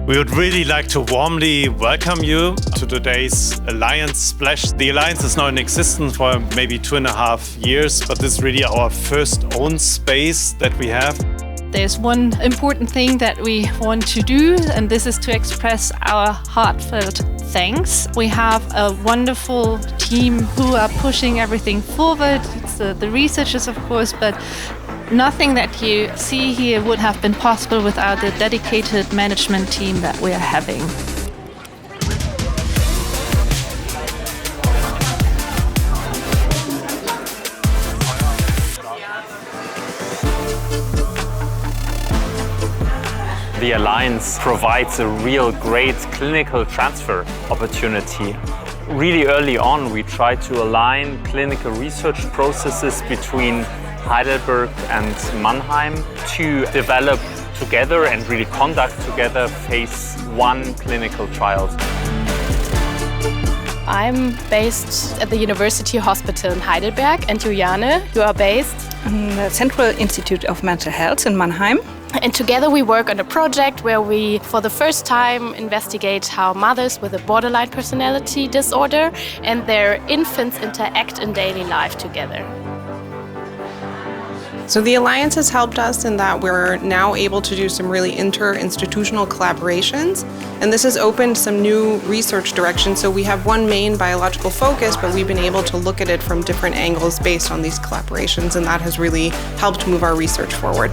We would really like to warmly welcome you to today's Alliance Splash. The Alliance is now in existence for maybe 2.5 years, but this is really our first own space that we have. There's one important thing that we want to do, and this is to express our heartfelt thanks. We have a wonderful team who are pushing everything forward. It's the researchers, of course, but nothing that you see here would have been possible without the dedicated management team that we are having. The Alliance provides a real great clinical transfer opportunity. Really early on, we try to align clinical research processes between Heidelberg and Mannheim to develop together and really conduct together phase 1 clinical trials. I'm based at the University Hospital in Heidelberg, and Juliane, you are based in the Central Institute of Mental Health in Mannheim. And together we work on a project where we, for the first time, investigate how mothers with a borderline personality disorder and their infants interact in daily life together. So the Alliance has helped us in that we're now able to do some really inter-institutional collaborations, and this has opened some new research directions. So we have one main biological focus, but we've been able to look at it from different angles based on these collaborations, and that has really helped move our research forward.